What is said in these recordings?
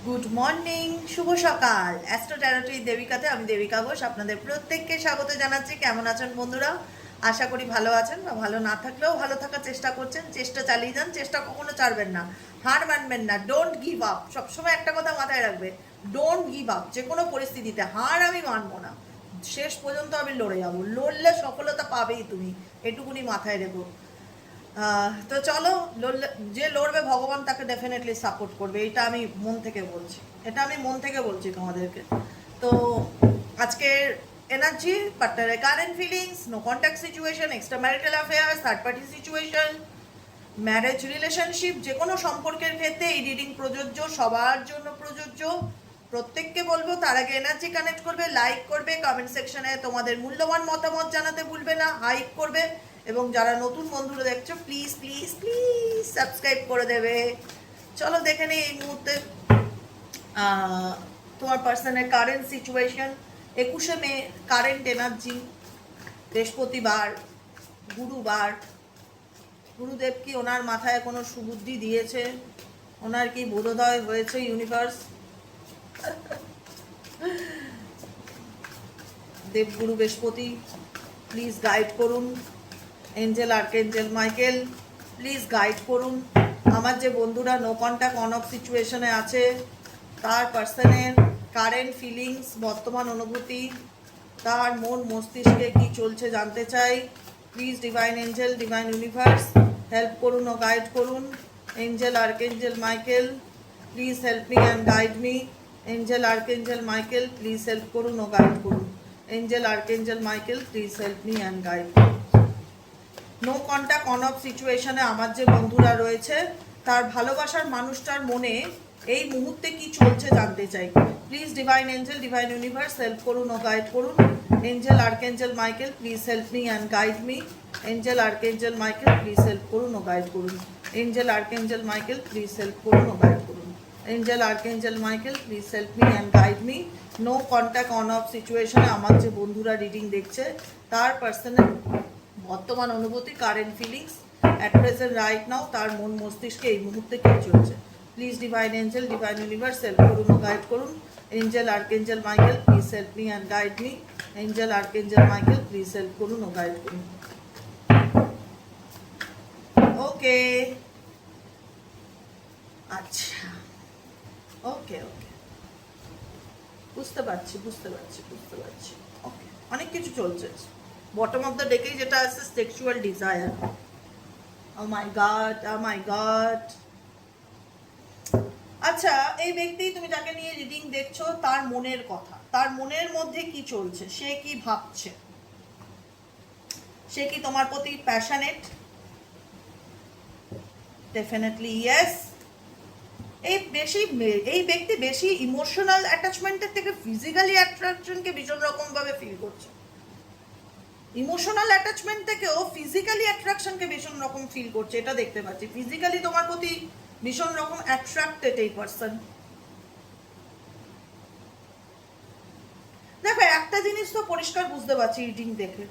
Good morning, শুভ সকাল। Astro ট্যারোটি দেবিকাতে আমি দেবিকা ঘোষ আপনাদের প্রত্যেককে স্বাগত জানাচ্ছি। কেমন আছেন বন্ধুরা? আশা করি ভালো আছেন, বা ভালো না থাকলেও ভালো থাকার চেষ্টা করছেন। চেষ্টা চালিয়ে যান, চেষ্টা কখনো ছাড়বেন না, হার মানবেন না। Don't give up. সবসময় একটা কথা মাথায় রাখবে, ডোন্ট গিভ আপ। যে কোনো পরিস্থিতিতে হার আমি মানবো না, শেষ পর্যন্ত আমি লড়ে যাবো। লড়লে সফলতা পাবেই তুমি, এটুকুনি মাথায় রেখো। তো চলো, যে লড়বে ভগবান তাকে ডেফিনেটলি সাপোর্ট করবে, এটা আমি মন থেকে বলছি, তোমাদেরকে। তো আজকের এনার্জি, পার্টনারের current feelings, no contact situation, extra marital affairs, third party situation, marriage relationship, যে কোনো সম্পর্কের ক্ষেত্রে এই রিডিং প্রযোজ্য, সবার জন্য প্রযোজ্য। প্রত্যেককে বলবো তার আগে এনার্জি কানেক্ট করবে, লাইক করবে, কমেন্ট সেকশনে তোমাদের মূল্যবান মতামত জানাতে ভুলবে না, হাইপ করবে, এবং যারা নতুন বন্ধুরা দেখছো প্লিজ প্লিজ প্লিজ সাবস্ক্রাইব করে দেবে। চলো দেখে নিই এই মুহূর্তে তোমার পার্সনের কারেন্ট সিচুয়েশন। 21শে মে কারেন্ট এনার্জি, বৃহস্পতিবার, গুরুবার। গুরুদেব কি ওনার মাথায় কোনো সুবুদ্ধি দিয়েছে? ওনার কি বোধোদয় হয়েছে ইউনিভার্স? দেবগুরু বৃহস্পতি প্লিজ গাইড করুন। Angel archangel Michael please guide করুন। আমার যে বন্ধুরা নো কন্ট্যাক্ট অন অফ সিচুয়েশনে আছে, তার পার্সনের কারেন্ট ফিলিংস, বর্তমান অনুভূতি, তার মন মস্তিষ্কে কি চলছে জানতে চাই। Please divine angel, divine universe help করুন ও গাইড করুন। Angel archangel Michael please help me and guide me. Angel archangel Michael please help করুন ও গাইড করুন। Angel archangel Michael please help me and guide. No contact on off সিচুয়েশনে আমার যে বন্ধুরা রয়েছে, তার ভালোবাসার মানুষটার মনে এই মুহূর্তে কি চলছে জানতে চাই। Please divine angel, divine universe help করুন ও গাইড করুন। Angel archangel Michael please help me and guide me. Angel archangel Michael please help করুন ও গাইড করুন। Angel archangel Michael please help করুন ও গাইড করুন। Angel archangel Michael please help me and guide me. No contact on off সিচুয়েশনে আমার যে বন্ধুরা রিডিং দেখছে, তার পার্সনের বর্তমান অনুভূতি, current feelings at present right নাও, তার মন মস্তিষ্কে এই মুহূর্তে কী চলছে। Please divine angel, divine universe help করুন ও গাইড করুন। Angel archangel Michael please help me and guide me. Angel archangel Michael please help করুন ও গাইড করুন। ওকে, আচ্ছা, ওকে ওকে, বুঝতে পারছি। ওকে, অনেক কিছু চলছে। বটম অফ দ্য ডেকেই যেটা আছে, sexual desire. Oh my God, oh my God. আচ্ছা, এই ব্যক্তি, তুমি যাকে নিয়ে রিডিং দেখছো, তার মনের কথা, তার মনের মধ্যে কি চলছে, সে কি ভাবছে, সে কি তোমার প্রতি প্যাশনেট? Definitely yes. এই ব্যক্তি বেশি ইমোশনাল অ্যাটাচমেন্টের থেকে ফিজিক্যালি অ্যাট্রাকশনকে ভীষণ রকম ভাবে ফিল করছে। ইমোশনাল অ্যাটাচমেন্ট থেকেও ফিজিক্যালি অ্যাট্রাকশনকে ভীষণ রকম ফিল করছে, এটা দেখতে পাচ্ছি। ফিজিক্যালি তোমার প্রতি ভীষণ রকম অ্যাট্রাক্টেড এই পার্সন। দেখো, একটা জিনিস তো পরিষ্কার বুঝতে পারছি রিডিং দেখে,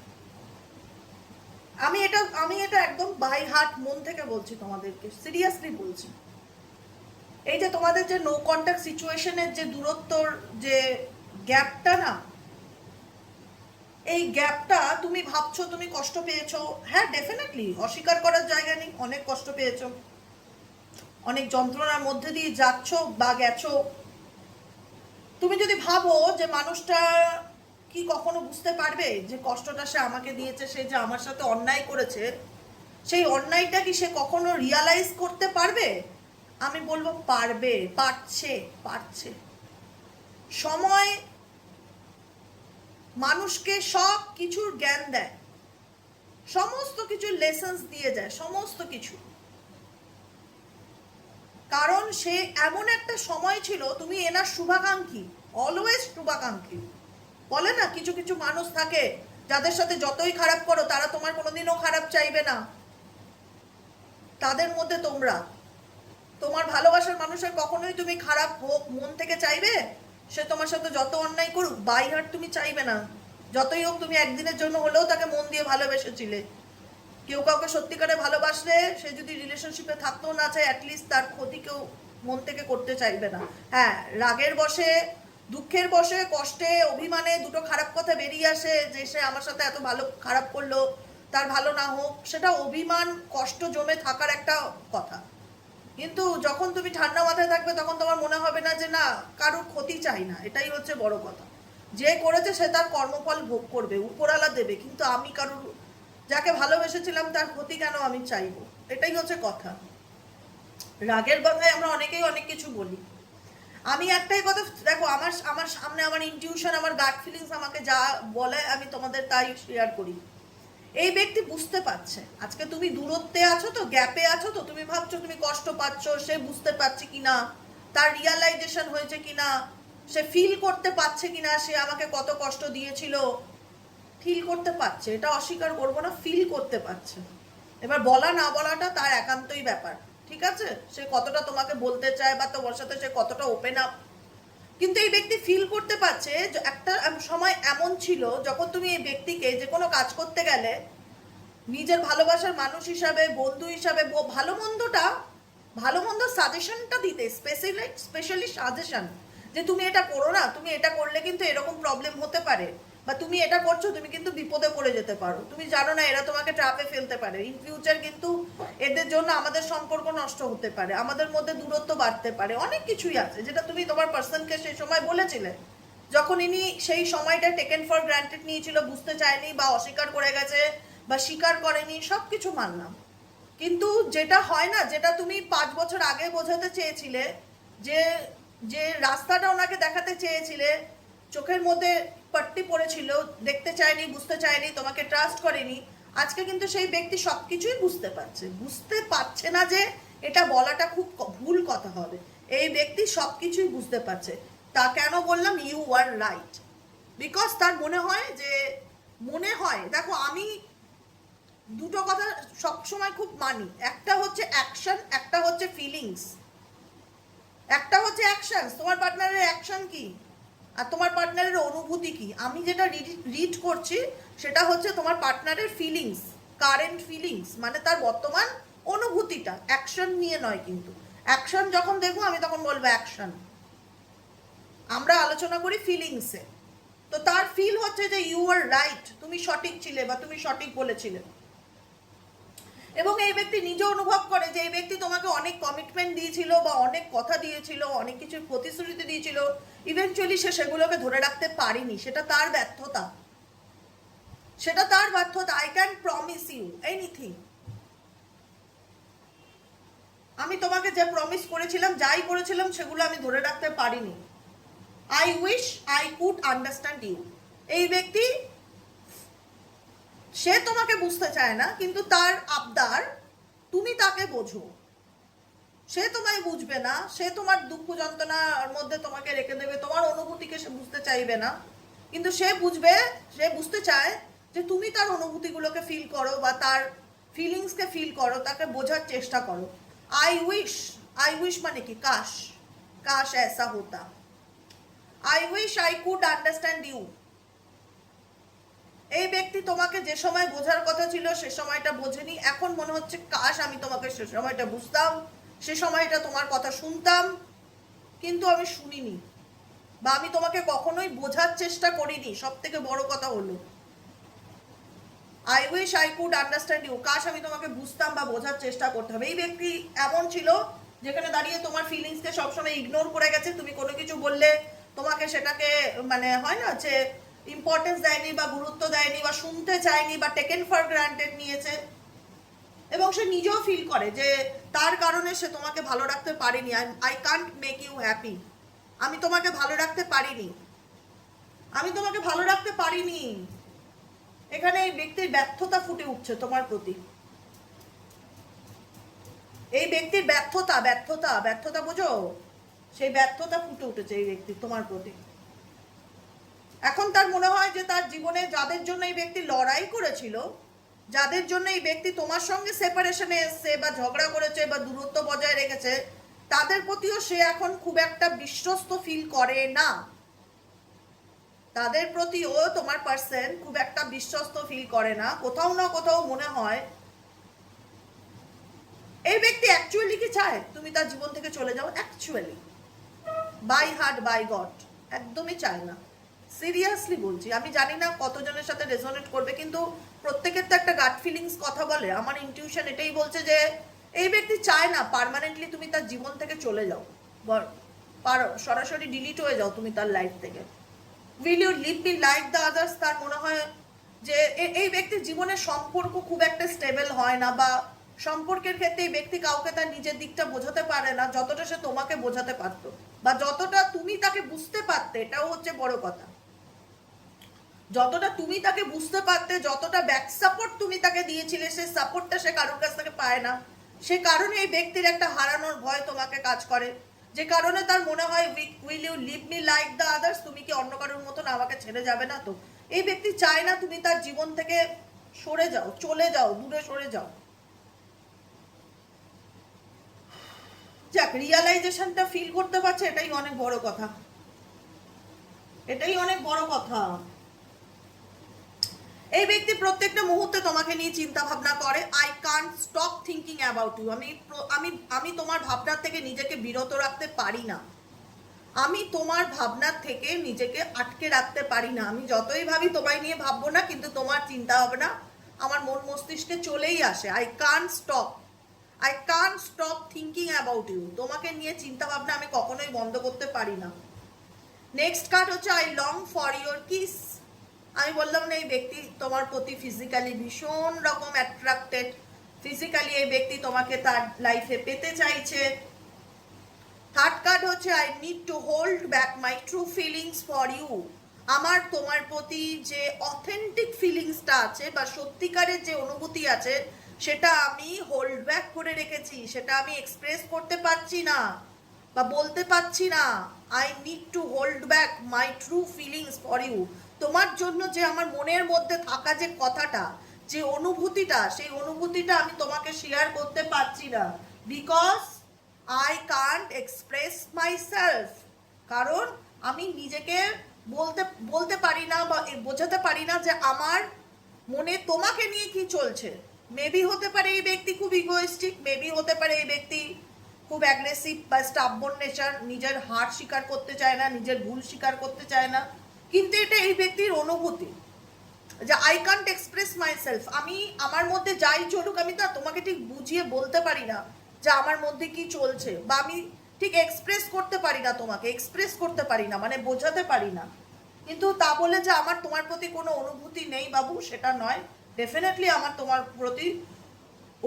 আমি এটা একদম বাই হার্ট, মন থেকে বলছি তোমাদেরকে, সিরিয়াসলি বলছি। এই যে তোমাদের যে নো কন্ট্যাক্ট সিচুয়েশনের যে দূরত্বর যে গ্যাপটা না, এই গ্যাপটা তুমি ভাবছো তুমি কষ্ট পেয়েছো। হ্যাঁ, ডেফিনেটলি অস্বীকার করার জায়গা নেই, অনেক কষ্ট পেয়েছো, অনেক যন্ত্রণার মধ্যে দিয়ে যাচ্ছ বা গেছো। তুমি যদি ভাবো যে মানুষটা কি কখনো বুঝতে পারবে যে কষ্টটা সে আমাকে দিয়েছে, সে যে আমার সাথে অন্যায় করেছে, সেই অন্যায়টা কি সে কখনো রিয়ালাইজ করতে পারবে? আমি বলবো পারবে, পারছে। সময় মানুষকে সব কিছুর জ্ঞান দেয়, সমস্ত কিছু লেসন্স দিয়ে যায়, সমস্ত কিছু। কারণ সে এমন একটা সময় ছিল, তুমি এনার শুভাকাঙ্ক্ষী, অলওয়েজ শুভাকাঙ্ক্ষী। বলে না, কিছু কিছু মানুষ থাকে যাদের সাথে যতই খারাপ করো তারা তোমার কোনোদিনও খারাপ চাইবে না। তাদের মধ্যে তোমরা, তোমার ভালোবাসার মানুষের কখনোই তুমি খারাপ হোক মন থেকে চাইবে? সে তোমার সাথে যত অন্যায় করুক, বাই হার্ট তুমি চাইবে না। যতই হোক, তুমি একদিনের জন্য হলেও তাকে মন দিয়ে ভালোবেসেছিলে। কেউ কাউকে সত্যিকারে ভালোবাসলে, সে যদি রিলেশনশিপে থাকতেও না চায়, অ্যাটলিস্ট তার ক্ষতি কেউ মন থেকে করতে চাইবে না। হ্যাঁ, রাগের বশে, দুঃখের বশে, কষ্টে, অভিমানে দুটো খারাপ কথা বেরিয়ে আসে যে সে আমার সাথে এত ভালো খারাপ করলো, তার ভালো না হোক, সেটা অভিমান কষ্ট জমে থাকার একটা কথা। কিন্তু যখন তুমি ঠান্ডা মাথায় থাকবে তখন তোমার মনে হবে না যে না, কারোর ক্ষতি চাই না, এটাই হচ্ছে বড় কথা। যে করেছে সে তার কর্মফল ভোগ করবে, উপরালা দেবে, কিন্তু আমি কারোর, যাকে ভালোবেসেছিলাম তার ক্ষতি কেন আমি চাইবো, এটাই হচ্ছে কথা। রাগের বাধায় আমরা অনেকেই অনেক কিছু বলি। আমি একটাই কথা দেখো, আমার আমার সামনে আমার ইনটিউশন, আমার গাট ফিলিংস আমাকে যা বলে আমি তোমাদের তাই শেয়ার করি। এই ব্যক্তি বুঝতে পারছে আজকে তুমি দূরত্বে আছো, তো গ্যাপে আছো, তো তুমি ভাবছো তুমি কষ্ট পাচ্ছ, সে বুঝতে পারছে কিনা, তার রিয়ালাইজেশন হয়েছে কিনা, সে ফিল করতে পারছে কিনা সে আমাকে কত কষ্ট দিয়েছিল। ফিল করতে পারছে, এটা অস্বীকার করবো না, ফিল করতে পারছে। এবার বলা না বলাটা তার একান্তই ব্যাপার, ঠিক আছে, সে কতটা তোমাকে বলতে চায় বা তোমার সাথে সে কতটা ওপেন আপ। কিন্তু এই ব্যক্তি ফিল করতে পারছে যে একটা সময় এমন ছিল যখন তুমি এই ব্যক্তিকে যে কোনো কাজ করতে গেলে নিজের ভালোবাসার মানুষ হিসাবে, বন্ধু হিসাবে, ভালো মন্দ সাজেশনটা দিতে, স্পেশালি সাজেশন, যে তুমি এটা করো না, তুমি এটা করলে কিন্তু এরকম প্রবলেম হতে পারে, বা তুমি এটা করছো তুমি কিন্তু বিপদে পড়ে যেতে পারো, তুমি জানো না এরা তোমাকে ট্র্যাপে ফেলতে পারে, ইন ফিউচার কিন্তু এদের জন্য আমাদের সম্পর্ক নষ্ট হতে পারে, আমাদের মধ্যে দূরত্ব বাড়তে পারে, অনেক কিছুই আছে যেটা তুমি তোমার পার্সনকে সেই সময় বলেছিলে, যখন ইনি সেই সময়টা টেকেন ফর গ্রান্টেড নিয়েছিল, বুঝতে চায়নি বা অস্বীকার করে গেছে বা স্বীকার করেনি, সব কিছু মানলাম। কিন্তু যেটা হয় না, যেটা তুমি 5 বছর আগে বোঝাতে চেয়েছিলে, যে যে রাস্তাটা ওনাকে দেখাতে চেয়েছিলে, চোখের মধ্যে পট্টি পড়েছিল, দেখতে চায়নি, বুঝতে চায়নি, তোমাকে ট্রাস্ট করেনি, আজকে কিন্তু সেই ব্যক্তি সব কিছুই বুঝতে পারছে। বুঝতে পারছে না যে এটা বলাটা খুব ভুল কথা হবে, এই ব্যক্তি সব কিছুই বুঝতে পারছে। তা কেন বললাম ইউ আর রাইট, বিকজ তার মনে হয় যে, মনে হয়, দেখো আমি দুটো কথা সবসময় খুব মানি, একটা হচ্ছে অ্যাকশন, একটা হচ্ছে ফিলিংস। একটা হচ্ছে অ্যাকশন, তোমার পার্টনারের অ্যাকশন কি আর তোমার পার্টনারের অনুভূতি কি। আমি যেটা রিড করছি সেটা হচ্ছে তোমার পার্টনারের ফিলিংস, কারেন্ট ফিলিংস, মানে তার বর্তমান অনুভূতিটা, অ্যাকশন নিয়ে নয়। কিন্তু অ্যাকশন যখন দেখবো আমি তখন বলবো অ্যাকশন, আমরা আলোচনা করি ফিলিংসে। তো তার ফিল হচ্ছে যে ইউ আর রাইট, তুমি সঠিক ছিলে বা তুমি সঠিক বলেছিলে। এবং এই ব্যক্তি নিজে অনুভব করে যে এই ব্যক্তি তোমাকে অনেক কমিটমেন্ট দিয়েছিল বা অনেক কথা দিয়েছিল, অনেক কিছু প্রতিশ্রুতি দিয়েছিল, ইভেনচুয়ালি সে সেগুলোকে ধরে রাখতে পারেনি, সেটা তার ব্যর্থতা, সেটা তার ব্যর্থতা। I can promise you anything, আমি তোমাকে যে প্রমিস করেছিলাম, যাই করেছিলাম, সেগুলো আমি ধরে রাখতে পারিনি। I wish I could understand you. এই ব্যক্তি সে তোমাকে বুঝতে চায় না, কিন্তু তার আবদার তুমি তাকে বোঝো। সে তোমায় বুঝবে না, সে তোমার দুঃখ যন্ত্রণার মধ্যে তোমাকে রেখে দেবে, তোমার অনুভূতিকে সে বুঝতে চাইবে না, কিন্তু সে বুঝবে, সে বুঝতে চায় যে তুমি তার অনুভূতিগুলোকে ফিল করো বা তার ফিলিংসকে ফিল করো, তাকে বোঝার চেষ্টা করো। আই উইশ মানে কি, কাশ, কাশ ऐसा होता, I wish I could understand you. এই ব্যক্তি তোমাকে যে সময় বোঝার কথা ছিল সে সময়টা বোঝেনি, এখন মনে হচ্ছে কাশ আমি তোমাকে সে সময়টা বুঝতাম, সে সময়টা তোমার কথা শুনতাম, কিন্তু আমি শুনিনি, বা আমি তোমাকে কখনোই বোঝার চেষ্টা করিনি। সব থেকে বড় কথা হলো I wish I could understand you, কাশ আমি তোমাকে বুঝতাম বা বোঝার চেষ্টা করতে হবে। এই ব্যক্তি এমন ছিল যেখানে দাঁড়িয়ে তোমার ফিলিংসকে সবসময় ইগনোর করে গেছে, তুমি কোনো কিছু বললে তোমাকে সেটাকে, মানে হয় না যে ইম্পর্টেন্স দেয়নি বা গুরুত্ব দেয়নি বা শুনতে চায়নি বা টেকেন ফর গ্রান্টেড নিয়েছে। এবং সে নিজেও ফিল করে যে তার কারণে সে তোমাকে ভালো রাখতে পারেনি। I can't make you happy, আমি তোমাকে ভালো রাখতে পারিনি, আমি তোমাকে ভালো রাখতে পারিনি। এখানে এই ব্যক্তির ব্যর্থতা ফুটে উঠছে তোমার প্রতি, এই ব্যক্তির ব্যর্থতা, ব্যর্থতা, ব্যর্থতা বোঝো, সেই ব্যর্থতা ফুটে উঠেছে এই ব্যক্তির তোমার প্রতি। এখন তার মনে হয় যে তার জীবনে যাদের জন্য এই ব্যক্তি লড়াই করেছিল, যাদের জন্য এই ব্যক্তি তোমার সঙ্গে সেপারেশনে এসছে বা ঝগড়া করেছে বা দূরত্ব বজায় রেখেছে, তাদের প্রতিও সে এখন খুব একটা বিশ্বস্ত ফিল করে না, তাদের প্রতিও তোমার পার্সন খুব একটা বিশ্বস্ত ফিল করে না। কোথাও না কোথাও মনে হয় এই ব্যক্তি অ্যাকচুয়ালি কি চায় তুমি তার জীবন থেকে চলে যাও? Actually by heart by God একদমই চায় না। সিরিয়াসলি বলছি, আমি জানি না কতজনের সাথে রেজোনেট করবে, কিন্তু প্রত্যেকের তো একটা গাট ফিলিংস কথা বলে। আমার ইনটিউশন এটাই বলছে যে এই ব্যক্তি চায় না পার্মানেন্টলি তুমি তার জীবন থেকে চলে যাও, সরাসরি ডিলিট হয়ে যাও তুমি তার লাইফ থেকে। Will you leave me like the others? তার মনে হয় যে এই ব্যক্তির জীবনের সম্পর্ক খুব একটা স্টেবল হয় না, বা সম্পর্কের ক্ষেত্রে এই ব্যক্তি কাউকে তার নিজের দিকটা বোঝাতে পারে না যতটা সে তোমাকে বোঝাতে পারতো, বা যতটা তুমি তাকে বুঝতে পারতে। এটাও হচ্ছে বড় কথা, যতটা তুমি তাকে বুঝতে পারতে, যতটা ব্যাক সাপোর্ট তুমি তাকে দিয়েছিলে, সেই সাপোর্টটা সে কারোর কাছ থেকে পায় না। সে কারণে এই ব্যক্তির একটা হারানোর ভয় তোমাকে কাজ করে, যে কারণে তার মনে হয় will you leave me like the others? তুমি কি অন্য কারোর মতন আমাকে ছেড়ে যাবে না তো? এই ব্যক্তি চায় না তুমি তার জীবন থেকে সরে যাও, চলে যাও, দূরে সরে যাও। যাক, রিয়ালাইজেশনটা ফিল করতে পারছে, এটাই অনেক বড় কথা, এটাই অনেক বড় কথা। এই ব্যক্তি প্রত্যেকটা মুহূর্তে তোমাকে নিয়ে চিন্তা ভাবনা করে। I can't stop thinking about you. আমি তোমার ভাবনার থেকে নিজেকে বিরত রাখতে পারি না। আমি তোমার ভাবনার থেকে নিজেকে আটকে রাখতে পারি না। আমি যতই ভাবি তোমায় নিয়ে ভাববো না, কিন্তু তোমার চিন্তা ভাবনা আমার মন মস্তিষ্কে চলেই আসে। I can't stop thinking about you. তোমাকে নিয়ে চিন্তা ভাবনা আমি কখনোই বন্ধ করতে পারি না। নেক্সট কার্ড হচ্ছে I long for your kiss. আমি বললাম না, এই ব্যক্তি তোমার প্রতি ফিজিক্যালি ভীষণ রকম অ্যাট্রাক্টেড। ফিজিক্যালি এই ব্যক্তি তোমাকে তার লাইফে পেতে চাইছে। থার্ড কার্ড হচ্ছে I need to hold back my true feelings for you. আমার তোমার প্রতি যে অথেন্টিক ফিলিংসটা আছে, বা সত্যিকারের যে অনুভূতি আছে, সেটা আমি হোল্ড ব্যাক করে রেখেছি, সেটা আমি এক্সপ্রেস করতে পারছি না বা বলতে পারছি না। I need to hold back my true feelings for you. তোমার জন্য যে আমার মনের মধ্যে থাকা যে কথাটা, যে অনুভূতিটা, সেই অনুভূতিটা আমি তোমাকে শেয়ার করতে পারছি না। Because I can't express my self. কারণ আমি নিজেকে বলতে পারি না বা বোঝাতে পারি না যে আমার মনে তোমাকে নিয়ে কি চলছে। মেবি হতে পারে এই ব্যক্তি খুব ইগোইস্টিক, মেবি হতে পারে এই ব্যক্তি খুব অ্যাগ্রেসিভ বা স্টাববর্ন নেচার, নিজের হার স্বীকার করতে চায় না, নিজের ভুল স্বীকার করতে চায় না। কিন্তু এটা এই ব্যক্তির অনুভূতি যে I can't express my self. আমি আমার মধ্যে যাই চলুক, আমি তা তোমাকে ঠিক বুঝিয়ে বলতে পারি না যে আমার মধ্যে কি চলছে, বা আমি ঠিক এক্সপ্রেস করতে পারি না, তোমাকে এক্সপ্রেস করতে পারি না, মানে বোঝাতে পারি না। কিন্তু তা বলে যে আমার তোমার প্রতি কোনো অনুভূতি নেই বাবু, সেটা নয়। ডেফিনেটলি আমার তোমার প্রতি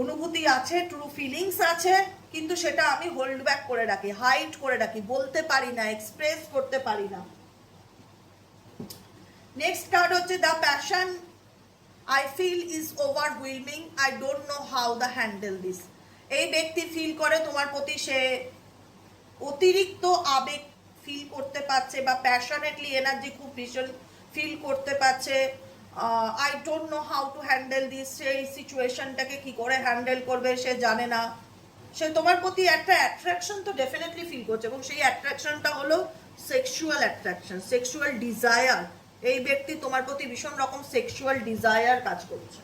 অনুভূতি আছে, ট্রু ফিলিংস আছে, কিন্তু সেটা আমি হোল্ড ব্যাক করে রাখি, হাইড করে রাখি, বলতে পারি না, এক্সপ্রেস করতে পারি না। নেক্সট কার্ড হচ্ছে the passion I feel is overwhelming, I don't know how the handle this. এই ব্যক্তি ফিল করে তোমার প্রতি সে অতিরিক্ত আবেগ ফিল করতে পারছে, বা প্যাশনেটলি এনার্জি খুব ভীষণ ফিল করতে পারছে। I don't know how to handle this. সেই সিচুয়েশনটাকে কি করে হ্যান্ডেল করবে সে জানে না। সে তোমার প্রতি একটা অ্যাট্রাকশন তো ডেফিনেটলি ফিল করছে, এবং সেই অ্যাট্রাকশনটা হলো সেক্সুয়াল অ্যাট্রাকশন, সেক্সুয়াল ডিজায়ার। এই ব্যক্তি তোমার প্রতি ভীষণ রকম সেক্সুয়াল ডিজায়ার কাজ করছে।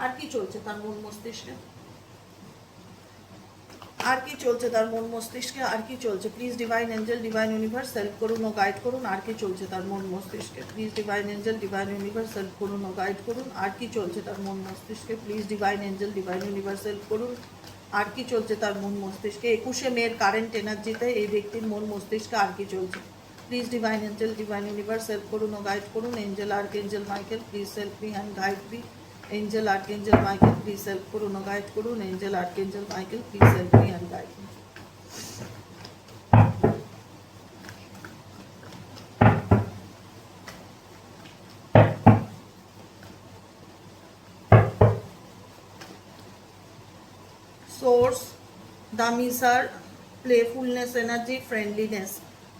আর কি চলছে তার মন মস্তিষ্কে? আর কি চলছে তার মন মস্তিষ্কে? আর কি চলছে? Please divine angel, divine universe help করুন ও গাইড করুন। আর কি চলছে তার মন মস্তিষ্কে? Please divine angel, divine universe help করুন ও গাইড করুন। আর কি চলছে তার মন মস্তিষ্কে? Please divine angel, divine universe help করুন। আর কি চলছে তার মন মস্তিষ্কে? 21শে মের কারেন্ট এনার্জিতে এই ব্যক্তির মন মস্তিষ্কে আর কি চলছে? Please divine angel, divine universe help করুন ও গাইড করুন। Angel, archangel Michael, please help me and guide me. Angel, archangel Michael, please help করুন ও গাইড করুন। Angel, archangel Michael, please help me and guide me. Source, the miser, playfulness energy, friendliness,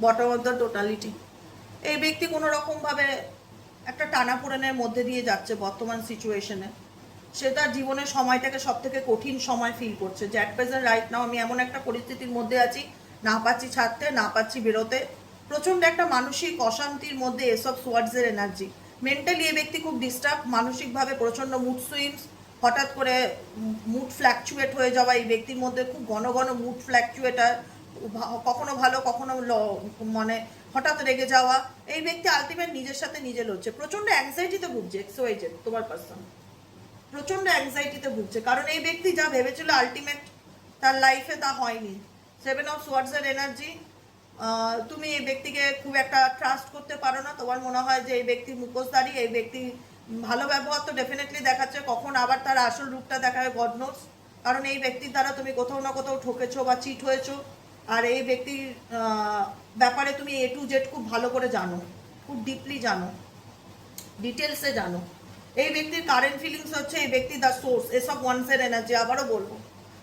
bottom of the totality. এই ব্যক্তি কোনো রকমভাবে একটা টানাপোড়েনের মধ্যে দিয়ে যাচ্ছে বর্তমান সিচুয়েশনে। সে তার জীবনের সময়টাকে সব থেকে কঠিন সময় ফিল করছে, যে অ্যাট প্রেজেন্ট রাইট নাও আমি এমন একটা পরিস্থিতির মধ্যে আছি, না পাচ্ছি ছাড়তে, না পাচ্ছি বেরোতে। প্রচণ্ড একটা মানসিক অশান্তির মধ্যে এসব সোয়ার্ডসের এনার্জি। মেন্টালি এই ব্যক্তি খুব ডিস্টার্ব, মানসিকভাবে প্রচণ্ড মুড সুইংস, হঠাৎ করে মুড ফ্ল্যাকচুয়েট হয়ে যাওয়া, এই ব্যক্তির মধ্যে খুব ঘন ঘন মুড ফ্ল্যাকচুয়েট হয়, কখনো ভালো কখনো মানে হঠাৎ রেগে যাওয়া। এই ব্যক্তি আলটিমেট নিজের সাথে নিজে লড়ছে, প্রচন্ড অ্যাংজাইটিতে ভুগছে। এক্সওয়াইজেড তোমার পার্সন প্রচন্ড অ্যাংজাইটিতে ভুগছে, কারণ এই ব্যক্তি যা ভেবেছিল আলটিমেট তার লাইফে তা হয়নি। 7 অফ সোয়ার্ডসের এনার্জি, তুমি এই ব্যক্তিকে খুব একটা ট্রাস্ট করতে পারো না। তোমার মনে হয় যে এই ব্যক্তি মুখোশধারী, এই ব্যক্তি ভালো ব্যবহার তো ডেফিনেটলি দেখাচ্ছে, কখন আবার তার আসল রূপটা দেখায় গড নোস। কারণ এই ব্যক্তির দ্বারা তুমি কোথাও না কোথাও ঠকেছো বা চিট হয়েছো, আর এই ব্যক্তির ব্যাপারে তুমি A to Z খুব ভালো করে জানো, খুব ডিপলি জানো, ডিটেলসে জানো। এই ব্যক্তির কারেন্ট ফিলিংস হচ্ছে এই ব্যক্তি দ্য সোর্স, এসব ওয়ান্সের এনার্জি। আবারও বলবো,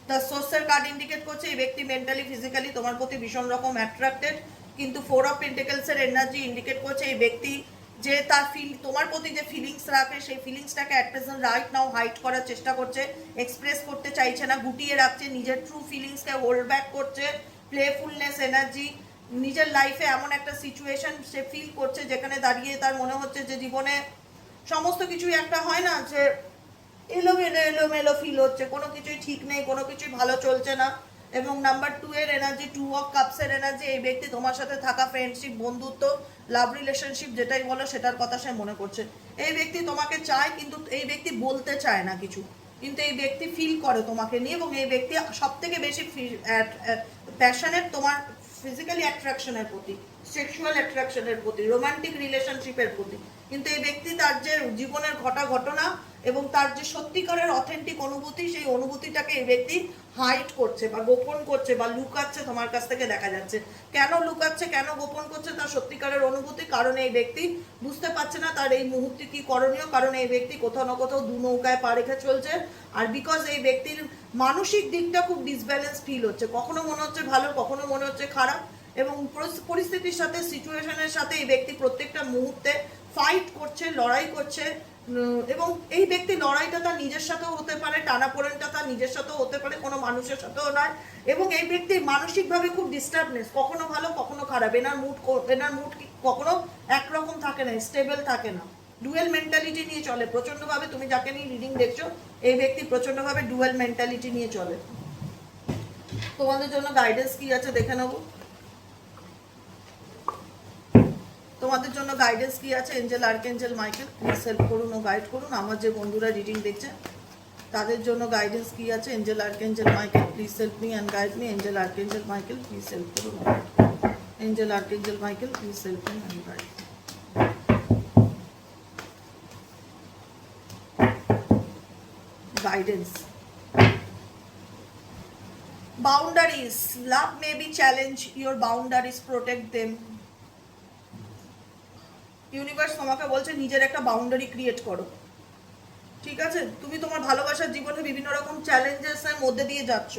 দ্য সোর্সের কার্ড ইন্ডিকেট করছে এই ব্যক্তি মেন্টালি ফিজিক্যালি তোমার প্রতি ভীষণ রকম অ্যাট্রাক্টেড, কিন্তু 4 অফ পেন্টিকেলসের এনার্জি ইন্ডিকেট করছে এই ব্যক্তি যে তার তোমার প্রতি যে ফিলিংস রাখে, সেই ফিলিংসটাকে at present right now hide করার চেষ্টা করছে, এক্সপ্রেস করতে চাইছে না, গুটিয়ে রাখছে, নিজের ট্রু ফিলিংসকে হোল্ড ব্যাক করছে। প্লেফুলনেস এনার্জি, নিজের লাইফে এমন একটা সিচুয়েশন সে ফিল করছে যেখানে দাঁড়িয়ে তার মনে হচ্ছে যে জীবনে সমস্ত কিছুই একটা হয় না যে এলোমেলো এলোমেলো ফিল হচ্ছে, কোনো কিছুই ঠিক নেই, কোনো কিছুই ভালো চলছে না। এবং নাম্বার 2 এর এনার্জি, 2 অফ কাপসের এনার্জি, এই ব্যক্তি তোমার সাথে থাকা ফ্রেন্ডশিপ, বন্ধুত্ব, লাভ রিলেশনশিপ যেটাই বলো সেটার কথা সে মনে করছে। এই ব্যক্তি তোমাকে চায়, কিন্তু এই ব্যক্তি বলতে চায় না কিছু, কিন্তু এই ব্যক্তি ফিল করে তোমাকে নিয়ে, এবং এই ব্যক্তি সব থেকে বেশি প্যাশনেট তোমার ফিজিক্যালি অ্যাট্রাকশনের প্রতি, সেক্সুয়াল অ্যাট্রাকশনের প্রতি, রোমান্টিক রিলেশনশিপের প্রতি। কিন্তু এই ব্যক্তি তার যে জীবনের ঘটনা এবং তার যে সত্যিকারের অথেন্টিক অনুভূতি, সেই অনুভূতিটাকে এই ব্যক্তি হাইড করছে বা গোপন করছে বা লুকাচ্ছে তোমার কাছ থেকে, দেখা যাচ্ছে। কেন লুকাচ্ছে, কেন গোপন করছে তার সত্যিকারের অনুভূতি? কারণ এই ব্যক্তি বুঝতে পারছে না তার এই মুহূর্তে কি করণীয়, কারণ এই ব্যক্তি কোথাও না কোথাও দু নৌকায় পা রেখে চলছে। আর বিকজ এই ব্যক্তির মানসিক দিকটা খুব ডিসব্যালেন্স ফিল হচ্ছে, কখনো মনে হচ্ছে ভালো, কখনো মনে হচ্ছে খারাপ, এবং পরিস্থিতির সাথে, সিচুয়েশনের সাথে এই ব্যক্তি প্রত্যেকটা মুহূর্তে ফাইট করছে, লড়াই করছে। এবং এই ব্যক্তি লড়াইটা তার নিজের সাথেও হতে পারে, টানাপোড়েনটা তার নিজের সাথেও হতে পারে, কোনো মানুষের সাথেও নয়। এবং এই ব্যক্তি মানসিকভাবে খুব ডিস্টার্বনেস, কখনো ভালো কখনো খারাপ, এনার মুড কখনো একরকম থাকে না, স্টেবল থাকে না, ডুয়েল মেন্টালিটি নিয়ে চলে প্রচন্ডভাবে। তুমি যাকে নিয়ে রিডিং দেখছো, এই ব্যক্তি প্রচন্ডভাবে ডুয়েল মেন্টালিটি নিয়ে চলে। তোমাদের জন্য গাইডেন্স কি আছে দেখে নেবো। তোমাদের জন্য গাইডেন্স কি আছে? Angel archangel Michael please help করুন ও গাইড করুন। আমার যে বন্ধুরা রিডিং দেখছে তাদের জন্য গাইডেন্স কি আছে? Angel archangel Michael please help me and guide me. Angel archangel Michael please help করুন। Angel archangel Michael please help me and guide. Guidance, boundaries, love may be challenge your boundaries, protect them. Universe তোমাকে বলছে নিজের একটা boundary create করো, ঠিক আছে? তুমি তোমার ভালোবাসার জীবনে বিভিন্ন রকম চ্যালেঞ্জেসের মধ্যে দিয়ে যাচ্ছ,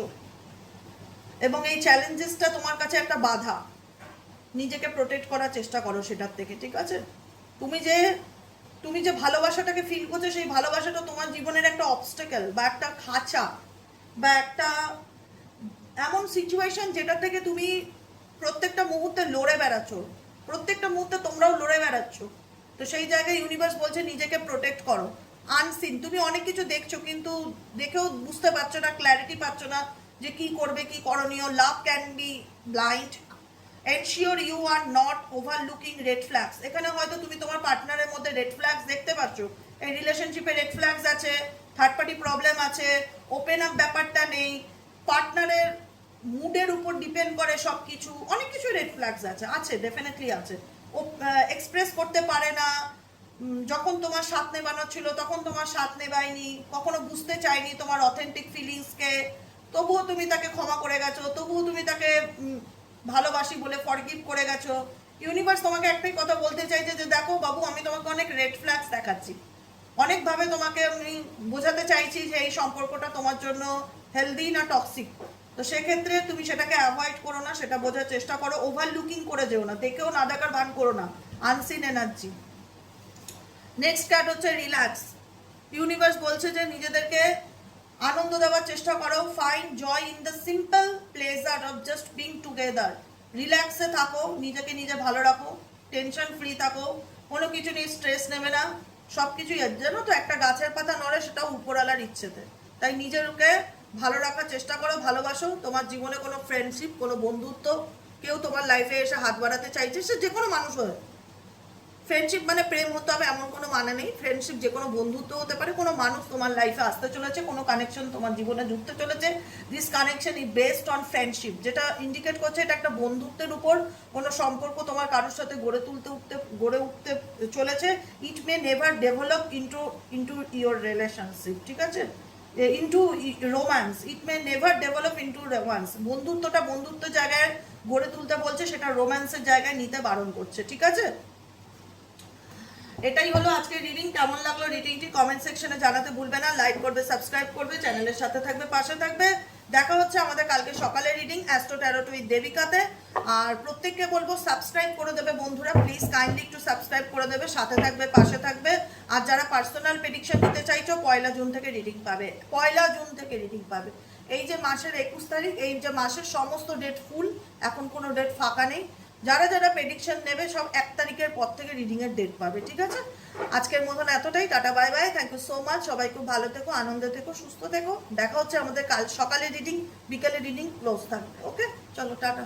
এবং এই চ্যালেঞ্জেসটা তোমার কাছে একটা বাধা, নিজেকে প্রোটেক্ট করার চেষ্টা করো সেটার থেকে, ঠিক আছে? তুমি যে ভালোবাসাটাকে ফিল করছো, সেই ভালোবাসাটা তোমার জীবনের একটা অবস্টেকেল বা একটা খাঁচা বা একটা এমন সিচুয়েশন যেটা থেকে তুমি প্রত্যেকটা মুহূর্তে লড়ে বেড়াচ্ছ, প্রত্যেকটা মুহূর্তে তোমরাও লড়ে বেড়াচ্ছ। তো সেই জায়গায় ইউনিভার্স বলছে নিজেকে প্রোটেক্ট করো। আনসিন, তুমি অনেক কিছু দেখছো কিন্তু দেখেও বুঝতে পারছো না, ক্ল্যারিটি পাচ্ছ না যে কি করবে, কি করণীয়। Love can be blind, ensure you are not overlooking red flags. এখানে হয়তো তুমি তোমার পার্টনারের মধ্যে রেড ফ্ল্যাগস দেখতে পাচ্ছ, এই রিলেশনশিপে রেড ফ্ল্যাগস আছে, থার্ড পার্টি প্রবলেম আছে, ওপেন আপ ব্যাপারটা নেই, পার্টনারের মুডের উপর ডিপেন্ড করে সব কিছু, অনেক কিছু রেড ফ্ল্যাগস আছে ডেফিনেটলি আছে। ও এক্সপ্রেস করতে পারে না, যখন তোমার সাথ নেবানো ছিল তখন তোমার সাথ নেবায়নি, কখনো বুঝতে চায়নি তোমার অথেন্টিক ফিলিংসকে, তবুও তুমি তাকে ক্ষমা করে গেছো, তবুও তুমি তাকে ভালোবাসি বলে ফরগিভ করে গেছো। ইউনিভার্স তোমাকে একটাই কথা বলতে চাইছে যে দেখো বাবু, আমি তোমাকে অনেক রেড ফ্ল্যাগস দেখাচ্ছি, অনেকভাবে তোমাকে আমি বোঝাতে চাইছি যে এই সম্পর্কটা তোমার জন্য হেলদি না টক্সিক। তো সেক্ষেত্রে তুমি সেটাকে অ্যাভয়েড করো না, সেটা বোঝার চেষ্টা করো, ওভার লুকিং করে যেও না, দেখেও না দেখার ভান করো না, আনসিন এনার্জি। নেক্সট কার্ড হচ্ছে রিল্যাক্স। ইউনিভার্স বলছে যে নিজেদেরকে আনন্দ দেওয়ার চেষ্টা করো, find joy in the simple pleasure of just being together. রিল্যাক্সে থাকো, নিজেকে নিজে ভালো রাখো, টেনশন ফ্রি থাকো, কোনো কিছু নিয়ে স্ট্রেস নেবে না, সব কিছুই জানো তো, একটা গাছের পাতা নড়ে সেটাও উপরওয়ালার ইচ্ছেতে। তাই নিজেকে ভালো রাখার চেষ্টা করো, ভালোবাসো। তোমার জীবনে কোনো ফ্রেন্ডশিপ, কোনো বন্ধুত্ব, কেউ তোমার লাইফে এসে হাত বাড়াতে চাইছে, সে যে কোনো মানুষ হয়, ফ্রেন্ডশিপ মানে প্রেম হতে হবে এমন কোনো মানে নেই। ফ্রেন্ডশিপ যে কোনো বন্ধুত্ব হতে পারে। কোনো মানুষ তোমার লাইফে আসতে চলেছে, কোনো কানেকশন তোমার জীবনে জুড়তে চলেছে। This connection is based on friendship, যেটা ইন্ডিকেট করছে এটা একটা বন্ধুত্বের উপর কোনো সম্পর্ক তোমার কারোর সাথে গড়ে উঠতে চলেছে। It may never develop into your relationship, ঠিক আছে, into romance. It may never develop into romance. বন্ধুত্বটা বন্ধুত্ব জায়গায় গড়ে তুলতে বলছে, সেটা রোম্যান্সের জায়গায় নিতে বারণ করছে, ঠিক আছে। এটাই হলো আজকের রিডিং। কেমন লাগলো রিডিংটি কমেন্ট সেকশনে জানাতে ভুলবে না। লাইক করবে, সাবস্ক্রাইব করবে, চ্যানেলের সাথে থাকবে, পাশে থাকবে। দেখা হচ্ছে আমাদের কালকে সকালের রিডিং অ্যাস্ট্রো ট্যারোট উইথ দেবিকাতে। আর প্রত্যেককে বলবো সাবস্ক্রাইব করে দেবে বন্ধুরা, প্লিজ কাইন্ডলি একটু সাবস্ক্রাইব করে দেবে, সাথে থাকবে, পাশে থাকবে। আর যারা পার্সোনাল প্রেডিকশন দিতে চাইছো, 1 জুন থেকে রিডিং পাবে, 1 জুন থেকে রিডিং পাবে। এই যে মাসের 21 তারিখ, এই যে মাসের সমস্ত ডেট ফুল, এখন কোনো ডেট ফাঁকা নেই। যারা যারা প্রেডিকশন নেবে সব 1 তারিখের পর থেকে রিডিংয়ের ডেট পাবে, ঠিক আছে। আজকের মতন এতটাই, টাটা bye bye, thank you so much. সবাই খুব ভালো থেকো, আনন্দে থেকো, সুস্থ থেকো। দেখা হচ্ছে আমাদের কাল সকালে রিডিং, বিকেলে রিডিং ক্লোজ থাকবে। ওকে, চলো টাটা।